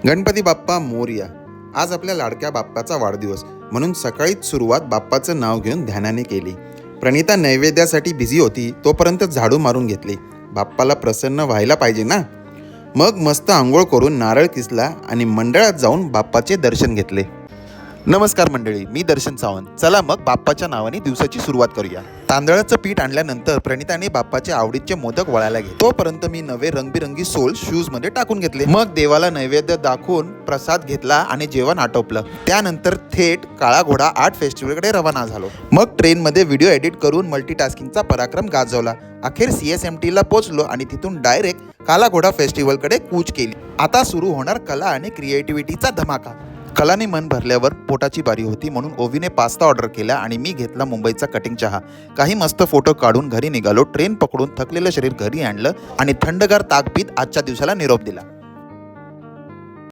गणपती बाप्पा मोरया. आज आपल्या लाडक्या बाप्पाचा वाढदिवस, म्हणून सकाळीच सुरुवात बाप्पाचं नाव घेऊन ध्यानाने केली. प्रणिता नैवेद्यासाठी बिझी होती, तोपर्यंत झाडू मारून घेतली. बाप्पाला प्रसन्न व्हायला पाहिजे ना. मग मस्त आंघोळ करून नारळ किसला आणि मंडळात जाऊन बाप्पाचे दर्शन घेतले. नमस्कार मंडळी, मी दर्शन सावंत. चला मग बाप्पाच्या नावाने दिवसाची सुरुवात करूया. तांदळाचं पीठ आणल्यानंतर प्रणिताने बाप्पाच्या आवडीचे मोदक वळायला घेतले. तोपर्यंत मी नवे रंगबिरंगी सोल शूज मध्ये टाकून घेतले. मग देवाला नैवेद्य दाखवून प्रसाद घेतला आणि जेवण आटोपलं. त्यानंतर थेट काळा घोडा आर्ट फेस्टिवलकडे रवाना झालो. मग ट्रेनमध्ये व्हिडिओ एडिट करून मल्टीटास्किंगचा पराक्रम गाजवला. अखेर CSMT ला पोहोचलो आणि तिथून डायरेक्ट काला घोडा फेस्टिवलकडे कूच केली. आता सुरू होणार कला आणि क्रिएटिव्हिटीचा धमाका. कलाने मन भरल्यावर पोटाची बारी होती, म्हणून ओवीने पास्ता ऑर्डर केला आणि मी घेतला मुंबईचा कटिंग चहा. काही मस्त फोटो काढून घरी निघालो. ट्रेन पकडून थकलेलं शरीर घरी आणलं आणि थंडगार ताक पीत आजच्या दिवसाला निरोप दिला.